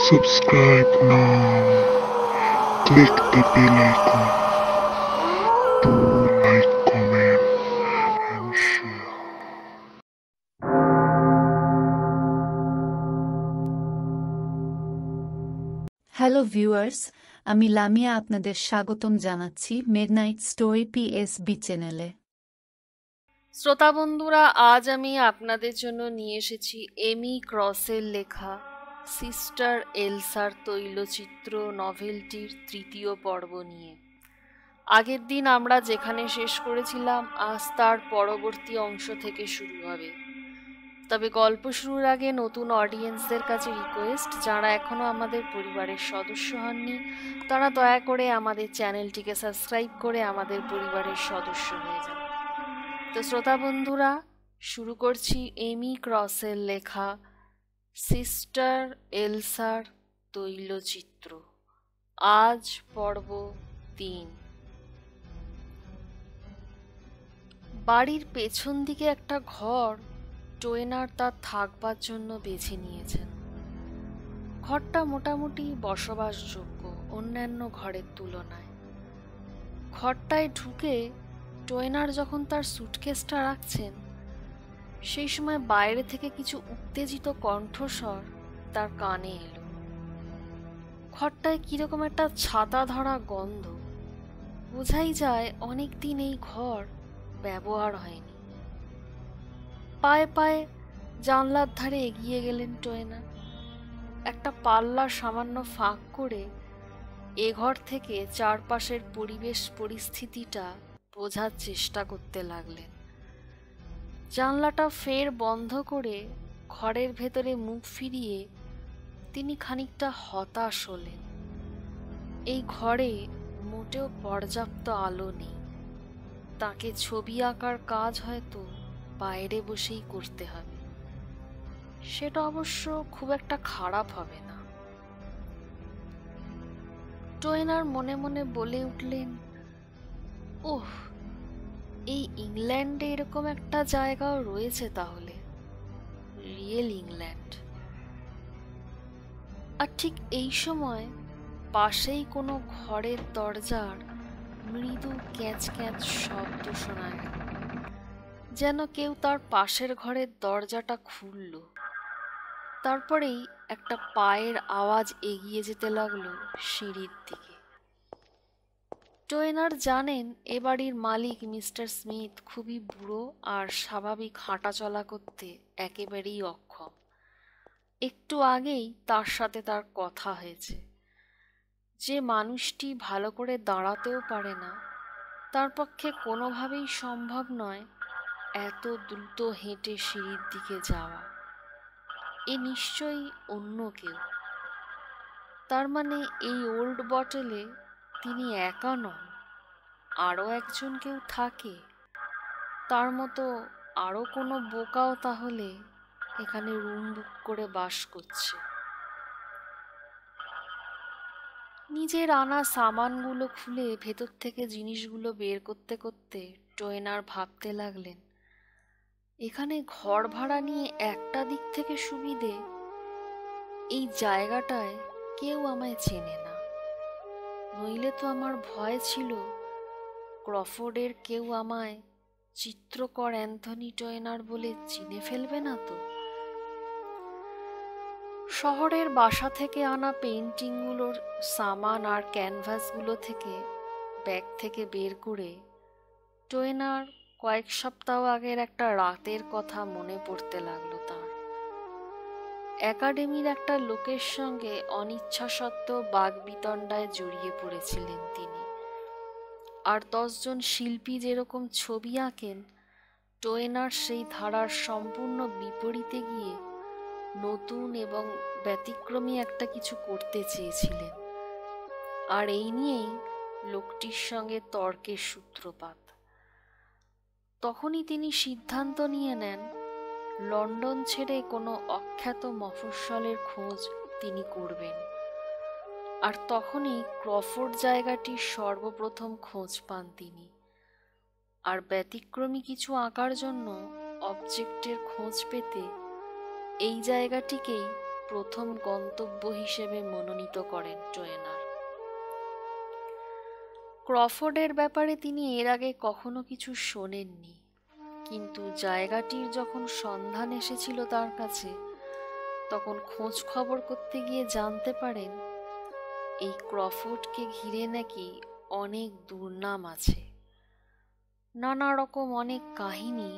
Subscribe now. Click the bell icon to like, comment, and share. Hello viewers, আমি লামিয়া আপনাদের স্বাগতম জানাচ্ছি midnight story PSB চ্যানেলে। শ্রোতা বন্ধুরা, আজ আমি আপনাদের জন্য নিয়ে এসেছি এমি ক্রসের লেখা সিস্টার এলসার তৈলচিত্র নভেলটির তৃতীয় পর্ব নিয়ে। আগের দিন আমরা যেখানে শেষ করেছিলাম, আজ তার পরবর্তী অংশ থেকে শুরু হবে। তবে গল্প শুরুর আগে নতুন অডিয়েন্সদের কাছে রিকোয়েস্ট, যারা এখনও আমাদের পরিবারের সদস্য হননি তারা দয়া করে আমাদের চ্যানেলটিকে সাবস্ক্রাইব করে আমাদের পরিবারের সদস্য হয়ে যান। তো শ্রোতা বন্ধুরা, শুরু করছি এমি ক্রসের লেখা সিস্টার এলসার তৈলচিত্র, আজ পর্ব ৩। বাড়ির পেছন দিকে একটা ঘর টোয়েনার তার থাকবার জন্য বেছে নিয়েছেন। ঘরটা মোটামুটি বসবাসযোগ্য অন্যান্য ঘরের তুলনায়। ঘরটায় ঢুকে টোয়েনার যখন তার সুটকেসটা রাখছেন, সেই সময় বাইরে থেকে কিছু উত্তেজিত কণ্ঠস্বর তার কানে এলো। ঘরটায় কিরকম একটা ছাতা ধরা গন্ধ, বোঝাই যায় অনেক দিন এই ঘর ব্যবহার হয়নি। পায়ে পায়ে জানলার ধারে এগিয়ে গেলেন টোয়েনার। একটা পাল্লা সামান্য ফাঁক করে এ ঘর থেকে চারপাশের পরিবেশ পরিস্থিতিটা বোঝার চেষ্টা করতে লাগলেন। জানলাটা ফের বন্ধ করে ঘরের ভেতরে মুখ ফিরিয়ে তিনি খানিকটা হতাশ হলেন। এই ঘরে মোটেও পর্যাপ্ত আলো নেই। তাকে ছবি আঁকার কাজ হয়তো বাইরে বসেই করতে হবে। সেটা অবশ্য খুব একটা খারাপ হবে না। টোয়েনার মনে মনে বলে উঠলেন, ওহ, এই ইংল্যান্ডে এরকম একটা জায়গাও রয়েছে তাহলে, রিয়েল ইংল্যান্ড। আর ঠিক এই সময় পাশেই কোনো ঘরের দরজার মৃদু ক্যাঁচ ক্যাঁচ শব্দ শোনা গেল, যেন কেউ তার পাশের ঘরের দরজাটা খুলল। তারপরেই একটা পায়ের আওয়াজ এগিয়ে যেতে লাগলো সিঁড়ির দিকে। টোয়েনার জানেন এ বাড়ির মালিক মিস্টার স্মিথ খুবই বুড়ো আর স্বাভাবিক হাঁটাচলা করতে একেবারেই অক্ষম। একটু আগেই তার সাথে তার কথা হয়েছে। যে মানুষটি ভালো করে দাঁড়াতেও পারে না, তার পক্ষে কোনোভাবেই সম্ভব নয় এত দ্রুত হেঁটে সিঁড়ির দিকে যাওয়া। এ নিশ্চয়ই অন্য কেউ। তার মানে এই ওল্ড বটলে তিনি একা নন, আরও একজন কেউ থাকে। তার মতো আরও কোনো বোকাও তাহলে এখানে রুম বুক করে বাস করছে। নিজের আনা সামানগুলো খুলে ভেতর থেকে জিনিসগুলো বের করতে করতে টোয়েনার ভাবতে লাগলেন, এখানে ঘর ভাড়া নিয়ে একটা দিক থেকে সুবিধে, এই জায়গাটায় কেউ আমায় চেনে না। নইলে তো আমার ভয় ছিল ক্রফোর্ডের কেউ আমায় চিত্রকর অ্যান্থনি টোয়েনার বলে চিনে ফেলবে না তো। শহরের বাসা থেকে আনা পেইন্টিংগুলোর সামান আর ক্যানভাসগুলো থেকে ব্যাগ থেকে বের করে টোয়েনার কয়েক সপ্তাহ আগের একটা রাতের কথা মনে পড়তে লাগলো তার। একাডেমির একটা লোকের সঙ্গে অনিচ্ছা সত্ত্বেও বাগবিতণ্ডায় জড়িয়ে পড়েছিলেন তিনি। আর 10 জন শিল্পী যেরকম ছবি আঁকেন, টোয়েনার সেই ধারার সম্পূর্ণ বিপরীতে গিয়ে নতুন এবং ব্যতিক্রমী একটা কিছু করতে চেয়েছিলেন। আর এই নিয়েই লোকটির সঙ্গে তর্কের সূত্রপাত। তখনই তিনি সিদ্ধান্ত নিয়ে নেন লন্ডন ছেড়ে কোনো অখ্যাত মফস্বলের খোঁজ তিনি করবেন। আর তখনই ক্রফোর্ড জায়গাটির সর্বপ্রথম খোঁজ পান তিনি। আর ব্যতিক্রমী কিছু আঁকার জন্য অবজেক্টের খোঁজ পেতে এই জায়গাটিকেই প্রথম গন্তব্য হিসেবে মনোনীত করেন টোয়েনার। ক্রফোর্ডের ব্যাপারে তিনি এর আগে কখনো কিছু শোনেননি, কিন্তু জায়গাটির যখন সন্ধান এসেছিল তার কাছে, তখন খোঁজ খবর করতে গিয়ে জানতে পারেন এই ক্রফোর্ডকে ঘিরে নাকি অনেক দুর্নাম আছে। নানা রকম অনেক কাহিনী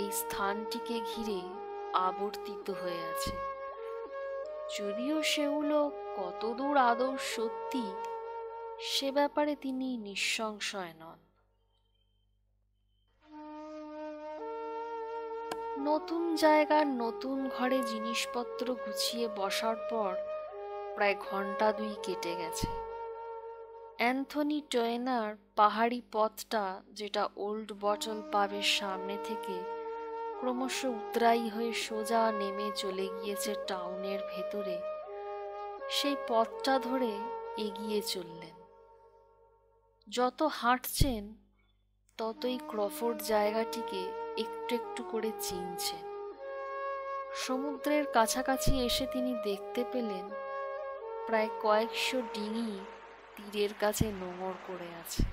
এই স্থানটিকে ঘিরে আবর্তিত হয়ে আছে। যদিও সেগুলো কতদূর আদৌ সত্যি সে ব্যাপারে তিনি নিঃসংশয় নন। নতুন জায়গার নতুন ঘরে জিনিসপত্র গুছিয়ে বসার পর প্রায় ঘন্টা 2 কেটে গেছে। অ্যান্থনি টোয়েনার পাহাড়ি পথটা, যেটা ওল্ড বটল পাবের সামনে থেকে ক্রমশ উতরাই হয়ে সোজা নেমে চলে গিয়েছে টাউনের ভেতরে, সেই পথটা ধরে এগিয়ে চললেন। যত হাঁটছেন ততই ক্রফোর্ড জায়গাটিকে একটু একটু করে চিনছেন। সমুদ্রের কাছাকাছি এসে তিনি দেখতে পেলেন প্রায় কয়েকশো ডিঙি তীরের কাছে নোঙর করে আছে।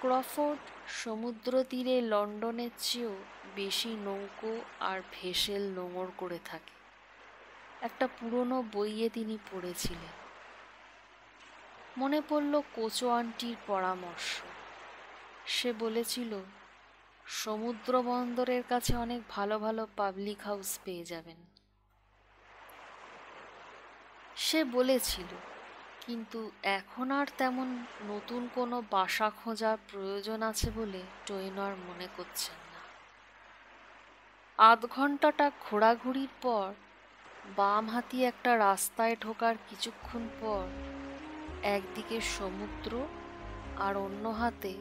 ক্রফোর্ড সমুদ্র তীরে লন্ডনের চেয়েও বেশি নৌকো আর ভেসেল নোঙর করে থাকে। একটা পুরনো বইয়ে তিনি পড়েছিলেন। মনে পড়ল কোচো আন্টির পরামর্শ। সে বলেছিল সমুদ্র বন্দরের কাছে অনেক ভালো ভালো পাবলিক হাউস পেয়ে যাবেন। সে বলেছিল, কিন্তু এখন আর তেমন নতুন কোনো বাসা খোঁজার প্রয়োজন আছে বলে টোয়েনার মনে করছেন না। আধ ঘন্টাটা ঘোরাঘুরির পর বাম হাতি একটা রাস্তায় ঢোকার কিছুক্ষণ পর একদিকে সমুদ্র আর অন্য হাতে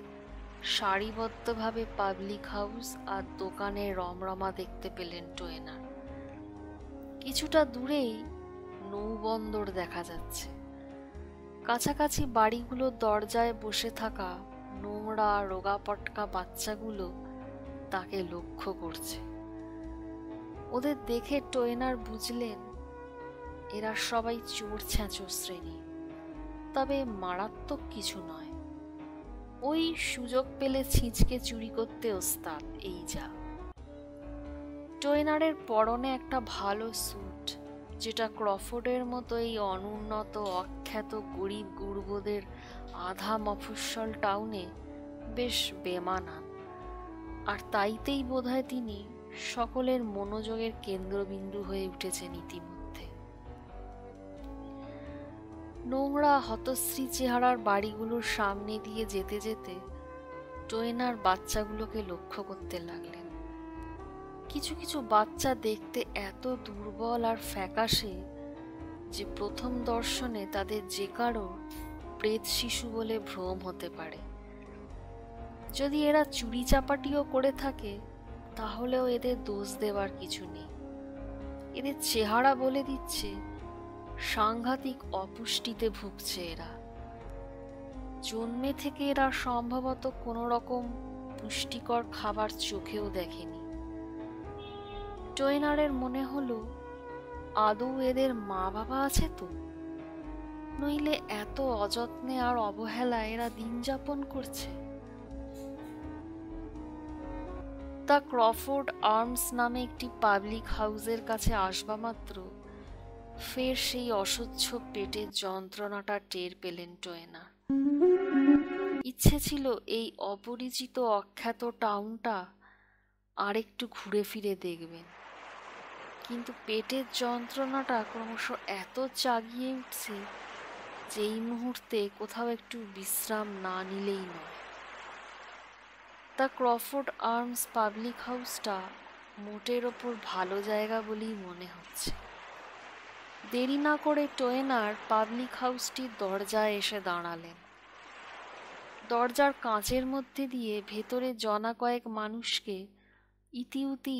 সারিবদ্ধভাবে পাবলিক হাউস আর দোকানের রমরমা দেখতে পেলেন টোয়েনার। কিছুটা দূরেই নৌবন্দর দেখা যাচ্ছে। কাছাকাছি বাড়িগুলোর দরজায় বসে থাকা নোংরা রোগাপটকা বাচ্চাগুলো তাকে লক্ষ্য করছে। ওদের দেখে টোয়েনার বুঝলেন এরা সবাই চোর ছ্যাঁচো শ্রেণী, তবে মারাত্মক কিছু নয়। ওই সুযোগ পেলে ছিঁচকে চুরি করতে ওস্তাদ, এই যা। টোয়েনারের পরনে একটা ভালো স্যুট, যেটা ক্রফোর্ডের মতো এই অনুন্নত অখ্যাত গরিব গুরবোদের আধা মফস্বল টাউনে বেশ বেমানান, আর তাইতেই বোধহয় তিনি সকলের মনোযোগের কেন্দ্রবিন্দু হয়ে উঠেছেন ইতিমধ্যে। নোংরা হতশ্রী চেহারার বাড়িগুলোর সামনে দিয়ে যেতে যেতে টোয়েনার বাচ্চাগুলোকে লক্ষ্য করতে লাগলেন। কিছু কিছু বাচ্চা দেখতে এত দুর্বল আর ফ্যাকাশে যে প্রথম দর্শনে তাদের যে কারো প্রেত শিশু বলে ভ্রম হতে পারে। যদি এরা চুরি চাপাটিও করে থাকে তাহলেও এদের দোষ দেওয়ার কিছু নেই। এদের চেহারা বলে দিচ্ছে সাংঘাতিক অপুষ্টিতে ভুগছে এরা। জন্মে থেকে এরা সম্ভবত কোনো রকম পুষ্টিকর খাবার চোখেও দেখেনি। টোয়েনারের মনে হলো আদৌ এদের মা বাবা আছে তো, নইলে এত অযত্নে আর অবহেলায় এরা দিন যাপন করছে। দ্য ক্রফোর্ড আর্মস নামে একটি পাবলিক হাউসের কাছে আসবা মাত্র ফের সেই অসহ্য পেটের যন্ত্রণাটা টের পেলেন টোয়েনার। ইচ্ছে ছিল এই অপরিচিত অখ্যাত টাউনটা আরেকটু ঘুরে ফিরে দেখবেন, কিন্তু পেটের যন্ত্রণাটা ক্রমশ এত চাগিয়ে উঠছে যে এই মুহূর্তে কোথাও একটু বিশ্রাম না নিলেই নয়। দ্য ক্রফোর্ড আর্মস পাবলিক হাউসটা মোটের ওপর ভালো জায়গা বলেই মনে হচ্ছে। দেরি না করে টোয়েনার পাবলিক হাউসটির দরজায় এসে দাঁড়ালেন। দরজার কাঁচের মধ্যে দিয়ে ভেতরে জনা কয়েক মানুষকে ইতিউতি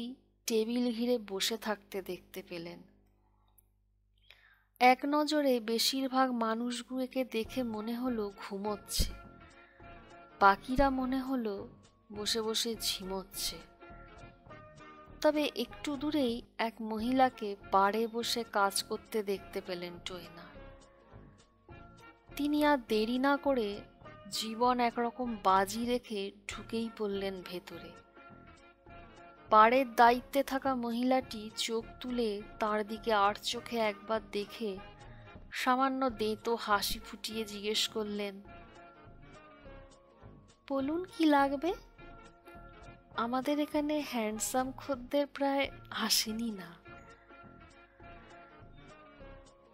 টেবিল ঘিরে বসে থাকতে দেখতে পেলেন। এক নজরে বেশিরভাগ মানুষগুলোকে দেখে মনে হলো ঘুমোচ্ছে, বাকিরা মনে হলো বসে বসে ঝিমোচ্ছে। তবে একটু দূরেই এক মহিলাকে বারে বসে কাজ করতে দেখতে পেলেন টোয়েনার। তিনি আর দেরি না করে জীবন একরকম বাজি রেখে ঢুকেই পড়লেন ভেতরে। বাড়ের দায়িত্বে থাকা মহিলাটি চোখ তুলে তার দিকে আর চোখে একবার দেখে সামান্য দেঁতো হাসি ফুটিয়ে জিজ্ঞেস করলেন, বলুন কি লাগবে? আমাদের এখানে হ্যান্ডসাম খদ্দের প্রায় আসেনি না।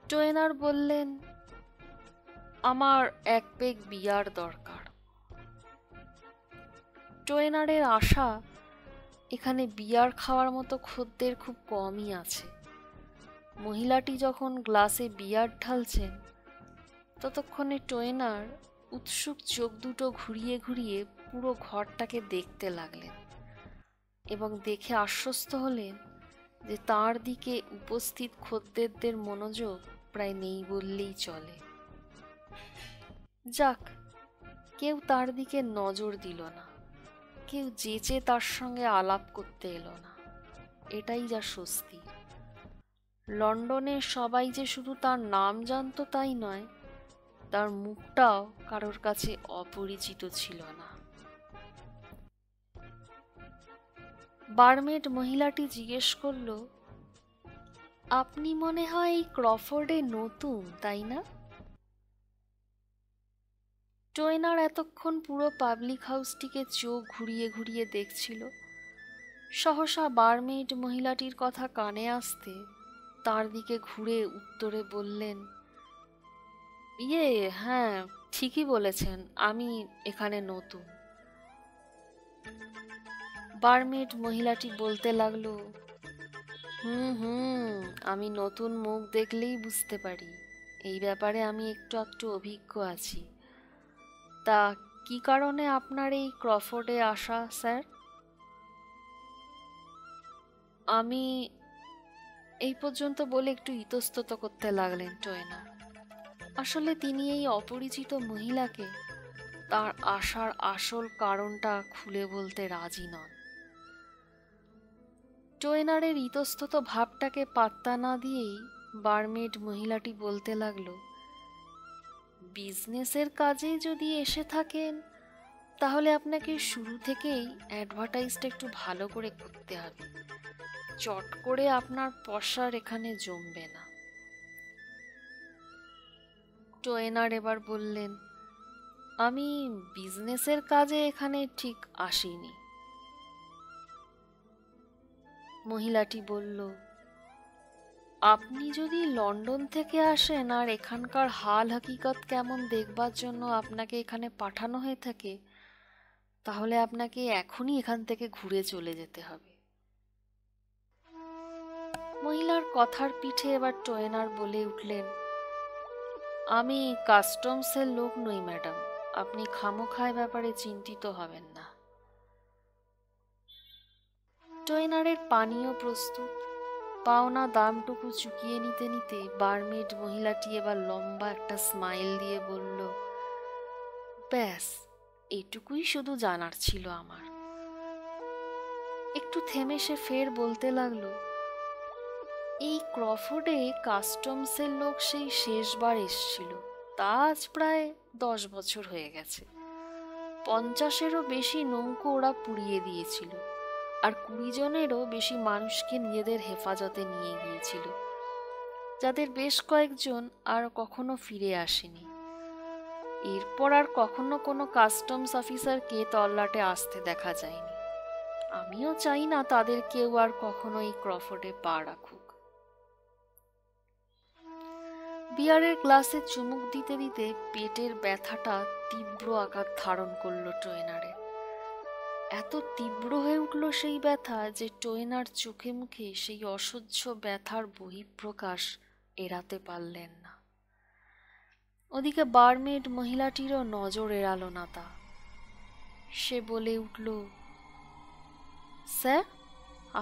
টোয়েনার বললেন, আমার এক পেগ বিয়ার দরকার। টোয়েনারের আশা এখানে বিয়ার খাওয়ার মতো খদ্দের খুব কমই আছে। মহিলাটি যখন গ্লাসে বিয়ার ঢালছেন ততক্ষণে টোয়েনার উৎসুক চোখ দুটো ঘুরিয়ে ঘুরিয়ে পুরো ঘরটাকে দেখতে লাগলেন এবং দেখে আশ্বস্ত হলেন যে তার দিকে উপস্থিত খদ্দেরদের মনোযোগ প্রায় নেই বললেই চলে। যাক, কেউ তার দিকে নজর দিল না, কেউ যেচে তার সঙ্গে আলাপ করতে এলো না। এটাই যা স্বস্তি। লন্ডনে সবাই যে শুধু তার নাম জানতো তাই নয়, তার মুখটাও কারোর কাছে অপরিচিত ছিল না। বারমেড মহিলাটি জিজ্ঞেস করল, আপনি মনে হয় এই ক্রফোর্ডে নতুন, তাই না? টোয়েনার এতক্ষণ পুরো পাবলিক হাউসটিকে চোখ ঘুরিয়ে ঘুরিয়ে দেখছিল। সহসা বারমেড মহিলাটির কথা কানে আসতে তার দিকে ঘুরে উত্তরে বললেন, হ্যাঁ, ঠিকই বলেছেন, আমি এখানে নতুন। বারমেড মহিলাটি বলতে লাগলো, আমি নতুন মুখ দেখলেই বুঝতে পারি। এই ব্যাপারে আমি একটু একটু অভিজ্ঞ আছি। তা কি কারণে আপনার এই ক্রফোর্ডে আসা, স্যার? আমি এই পর্যন্ত বলে একটু ইতস্তত করতে লাগলেন টোয়েনার। আসলে তিনি এই অপরিচিত মহিলাকে তার আসার আসল কারণটা খুলে বলতে রাজি নন। টোয়েনারের ইতস্তত ভাবটাকে পাত্তা না দিয়েই বারমেড মহিলাটি বলতে লাগলো, বিজনেসের কাজে যদি এসে থাকেন তাহলে আপনাকে শুরু থেকেই অ্যাডভার্টাইজটা একটু ভালো করে করতে হবে। চট করে আপনার পসার এখানে জমবে না। টোয়েনার এবার বললেন, আমি বিজনেসের কাজে এখানে ঠিক আসিনি। মহিলাটি বলল, আপনি যদি লন্ডন থেকে আসেন আর এখানকার হাল হাকিকত কেমন দেখবার জন্য আপনাকে এখানে পাঠানো হয়ে থাকে, তাহলে আপনাকে এখনই এখান থেকে ঘুরে চলে যেতে হবে। মহিলার কথার পিঠে এবার টোয়েনার বলে উঠলেন, আমি কাস্টমসের লোক নই ম্যাডাম, আপনি খামোখায় ব্যাপারে চিন্তিত হবেন না। টোয়েনারের পানীয় প্রস্তুত। পাওনা দামটুকু চুকিয়ে নিতে নিতে বারমেড মহিলাটি এবার লম্বা একটা স্মাইল দিয়ে বলল, ব্যাস, এটুকুই শুধু জানার ছিল আমার। একটু থেমে সে ফের বলতে লাগলো, এই ক্রফোর্ডে কাস্টমসের লোক সেই শেষবার এসছিল, তা আজ প্রায় 10 বছর হয়ে গেছে। 50-এরও বেশি নৌকো ওরা পুড়িয়ে দিয়েছিল, আর 20 জনেরও বেশি মানুষকে নিজেদের হেফাজতে নিয়ে গিয়েছিল, যাদের বেশ কয়েকজন আর কখনো ফিরে আসেনি। এরপর আর কখনো কোনো কাস্টমস অফিসারকে তল্লাটে আসতে দেখা যায়নি। আমিও চাই না তাদের কেউ আর কখনো এই ক্রফোর্ডে পা রাখুক। বিয়ারের গ্লাসে চুমুক দিতে দিতে পেটের ব্যথাটা তীব্র আকার ধারণ করল টোয়েনারের। এত তীব্র হয়ে উঠল সেই ব্যথা যে টোয়েনার চোখে মুখে সেই অসহ্য ব্যথার বহিঃপ্রকাশ এড়াতে পারলেন না। ওদিকে বারমেড মহিলাটিরও নজর এড়ালো না তা। সে বলে উঠল, স্যার,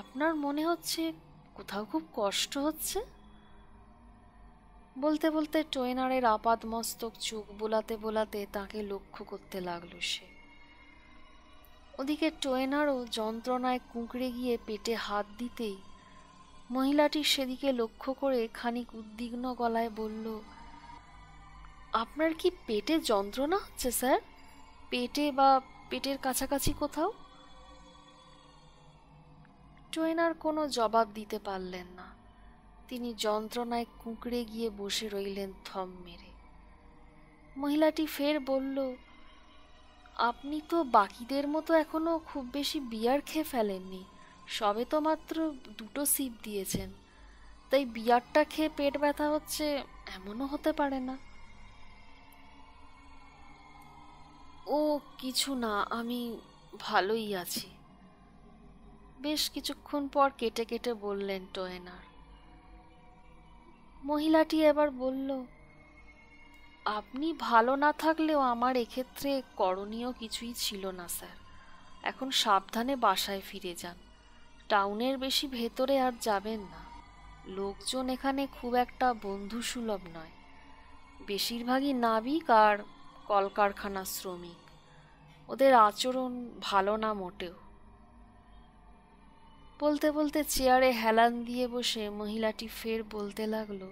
আপনার মনে হচ্ছে কোথাও খুব কষ্ট হচ্ছে? বলতে বলতে টোয়েনারের আপাদমস্তক চোখ বোলাতে বোলাতে তাকে লক্ষ্য করতে লাগলো সে। ওদিকে টোয়েনারও যন্ত্রণায় কুঁকড়ে গিয়ে পেটে হাত দিতেই মহিলাটি সেদিকে লক্ষ্য করে খানিক উদ্বিগ্ন গলায় বলল, আপনার কি পেটে যন্ত্রণা হচ্ছে স্যার? পেটে বা পেটের কাছাকাছি কোথাও? টোয়েনার কোনো জবাব দিতে পারলেন না। তিনি যন্ত্রণায় কুঁকড়ে গিয়ে বসে রইলেন থম মেরে। মহিলাটি ফের বলল, আপনি তো বাকিদের মতো এখনো খুব বেশি বিয়ার খেয়ে ফেলেননি, সবে তো মাত্র 2টো সিপ দিয়েছেন, তাই বিয়ারটা খেয়ে পেট ব্যথা হচ্ছে এমনও হতে পারে না। ও কিছু না, আমি ভালোই আছি, বেশ কিছুক্ষণ পর কেটে কেটে বললেন টোয়েনার। মহিলাটি এবার বলল, আপনি ভালো না থাকলেও আমার এক্ষেত্রে করণীয় কিছুই ছিল না স্যার। এখন সাবধানে বাসায় ফিরে যান। টাউনের বেশি ভেতরে আর যাবেন না। লোকজন এখানে খুব একটা বন্ধুসুলভ নয়, বেশিরভাগই নাবিক আর কলকারখানার শ্রমিক। ওদের আচরণ ভালো না মোটেও। বলতে বলতে চেয়ারে হেলান দিয়ে বসে মহিলাটি ফের বলতে লাগলো,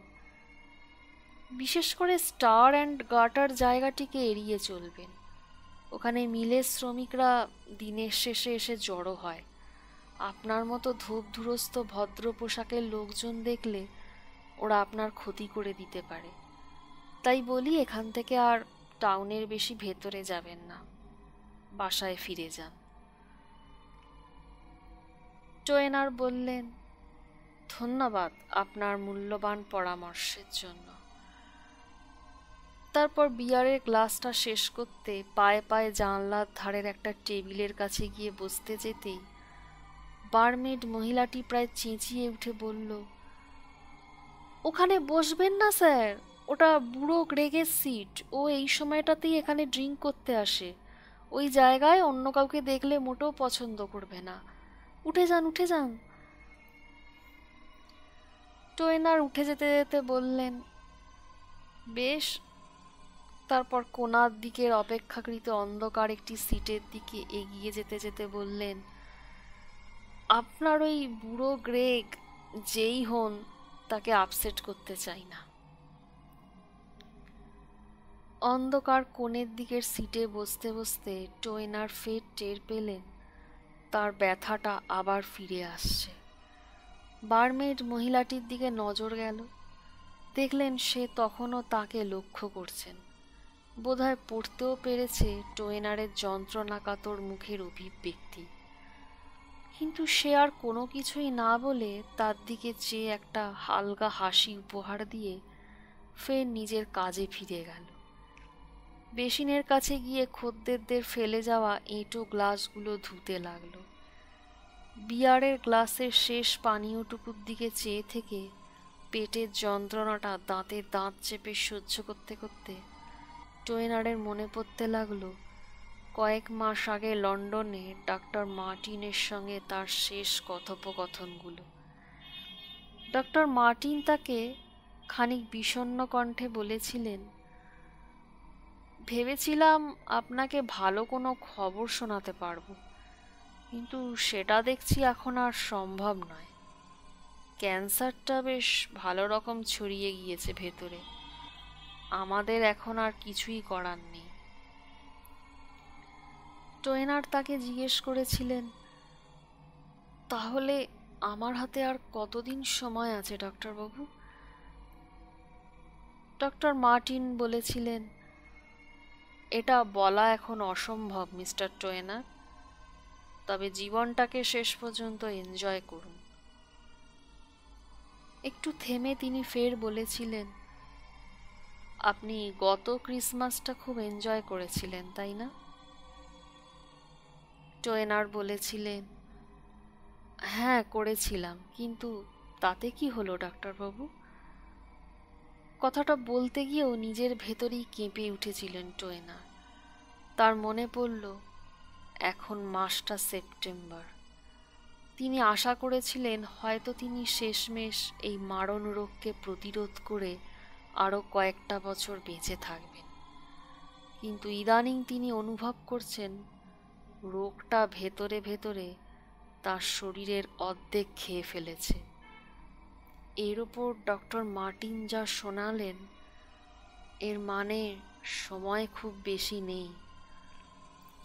বিশেষ করে স্টার অ্যান্ড গাটার জায়গাটিকে এড়িয়ে চলবেন। ওখানে মিলের শ্রমিকরা দিনের শেষে এসে জড়ো হয়। আপনার মতো ধূপধুরস্ত ভদ্র পোশাকের লোকজন দেখলে ওরা আপনার ক্ষতি করে দিতে পারে। তাই বলি, এখান থেকে আর টাউনের বেশি ভেতরে যাবেন না, বাসায় ফিরে যান। টোয়েনার বললেন, ধন্যবাদ আপনার মূল্যবান পরামর্শের জন্য। তারপর বিয়ারের গ্লাসটা শেষ করতে পায়ে পায়ে জানলার ধারের একটা টেবিলের কাছে গিয়ে বসতে যেতেই বারমেড মহিলাটি প্রায় চেঁচিয়ে উঠে বলল, ওখানে বসবেন না স্যার, ওটা বুড়ো গ্রেগের সিট। ও এই সময়টাতেই এখানে ড্রিঙ্ক করতে আসে। ওই জায়গায় অন্য কাউকে দেখলে মোটেও পছন্দ করবে না। উঠে যান, উঠে যান। টোয়েনার উঠে যেতে যেতে বললেন, বেশ। তারপর কোণার দিকের অপেক্ষাকৃত অন্ধকার একটি সিটের দিকে এগিয়ে যেতে যেতে বললেন, আপনার ওই বুড়ো গ্রেগ যেই হন, তাকে আপসেট করতে চাই না। অন্ধকার কোণের দিকের সিটে বসতে বসতে টোয়েনার ফের টের পেলেন তার ব্যথাটা আবার ফিরে আসছে। বারমেড মহিলাটির দিকে নজর গেল। দেখলেন সে তখনও তাকে লক্ষ্য করছেন। বোধহয় পড়তেও পেরেছে টোয়েনারের যন্ত্রণাকাতর মুখের অভিব্যক্তি। কিন্তু সে আর কোনো কিছুই না বলে তার দিকে চেয়ে একটা হালকা হাসি উপহার দিয়ে ফের নিজের কাজে ফিরে গেল। বেসিনের কাছে গিয়ে খদ্দেরদের ফেলে যাওয়া এঁটো গ্লাসগুলো ধুতে লাগলো। বিয়ারের গ্লাসের শেষ পানীয়টুকুর দিকে চেয়ে থেকে পেটের যন্ত্রণাটা দাঁতে দাঁত চেপে সহ্য করতে করতে টোয়েনারের মনে পড়তে লাগলো কয়েক মাস আগে লন্ডনে ডাক্তার মার্টিনের সঙ্গে তার শেষ কথোপকথনগুলো। ডক্টর মার্টিন তাকে খানিক বিষণ্ণ কণ্ঠে বলেছিলেন, ভেবেছিলাম আপনাকে ভালো কোনো খবর শোনাতে পারবো, কিন্তু সেটা দেখছি এখন আর সম্ভব নয়। ক্যান্সারটা বেশ ভালো রকম ছড়িয়ে গিয়েছে ভেতরে। আমাদের এখন আর কিছুই করার নেই। টোয়েনার তাকে জিজ্ঞেস করেছিলেন, তাহলে আমার হাতে আর কতদিন সময় আছে ডাক্তারবাবু? ডক্টর মার্টিন বলেছিলেন, এটা বলা এখন অসম্ভব মিস্টার টোয়েনার, তবে জীবনটাকে শেষ পর্যন্ত এনজয় করুন। একটু থেমে তিনি ফের বলেছিলেন, আপনি গত ক্রিসমাসটা খুব এনজয় করেছিলেন, তাই না? টোয়েনার বলেছিলেন, হ্যাঁ করেছিলাম, কিন্তু তাতে কি হলো ডাক্তারবাবু? কথাটা বলতে গিয়েও নিজের ভেতরেই কেঁপে উঠেছিলেন টোয়েনার। তার মনে পড়ল এখন মাসটা সেপ্টেম্বর। তিনি আশা করেছিলেন হয়তো তিনি শেষমেশ এই মারণ রোগকে প্রতিরোধ করে আরও কয়েকটা বছর বেঁচে থাকবেন। কিন্তু ইদানিং তিনি অনুভব করছেন রোগটা ভেতরে ভেতরে তার শরীরের অর্ধেক খেয়ে ফেলেছে। এর ওপর ডক্টর মার্টিন যা শোনালেন, এর মানে সময় খুব বেশি নেই,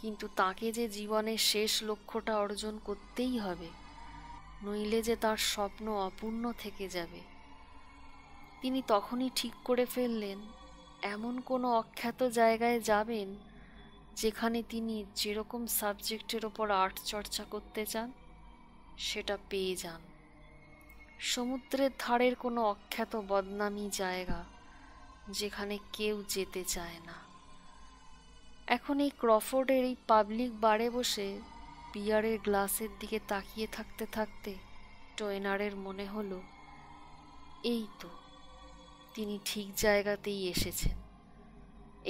কিন্তু তাকে যে জীবনের শেষ লক্ষ্যটা অর্জন করতেই হবে, নইলে যে তার স্বপ্ন অপূর্ণ থেকে যাবে। তিনি তখনই ঠিক করে ফেললেন এমন কোনো অখ্যাত জায়গায় যাবেন যেখানে তিনি যেরকম সাবজেক্টের ওপর আর্ট চর্চা করতে চান সেটা পেয়ে যান। সমুদ্রের ধারের কোনো অখ্যাত বদনামী জায়গা যেখানে কেউ যেতে চায় না। এখন এই ক্রফোর্ডের এই পাবলিক বারে বসে বিয়ারের গ্লাসের দিকে তাকিয়ে থাকতে থাকতে টোয়েনারের মনে হলো, এই তো তিনি ঠিক জায়গাতেই এসেছেন।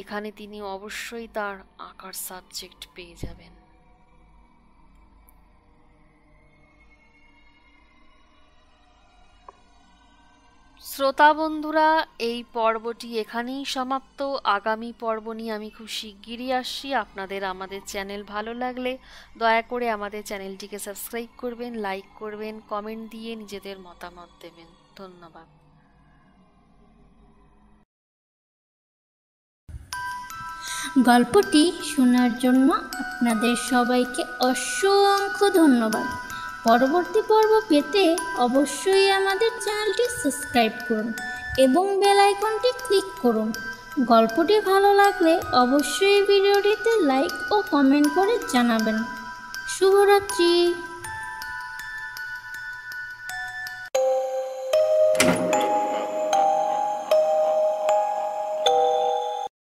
এখানে তিনি অবশ্যই তার আঁকার সাবজেক্ট পেয়ে যাবেন। শ্রোতা বন্ধুরা, এই পর্বটি এখানেই সমাপ্ত। আগামী পর্ব নিয়ে আমি খুব শিগগিরই আসছি। আপনাদের আমাদের চ্যানেল ভালো লাগলে দয়া করে আমাদের চ্যানেলটিকে সাবস্ক্রাইব করবেন, লাইক করবেন, কমেন্ট দিয়ে নিজেদের মতামত দেবেন। ধন্যবাদ। গল্পটি শোনার জন্য আপনাদের সবাইকে অসংখ্য ধন্যবাদ। পরবর্তী পর্ব পেতে অবশ্যই আমাদের চ্যানেলটি সাবস্ক্রাইব করুন এবং বেল আইকনটি ক্লিক করুন। গল্পটি ভালো লাগলে অবশ্যই ভিডিওটিতে লাইক ও কমেন্ট করে জানাবেন। শুভরাত্রি।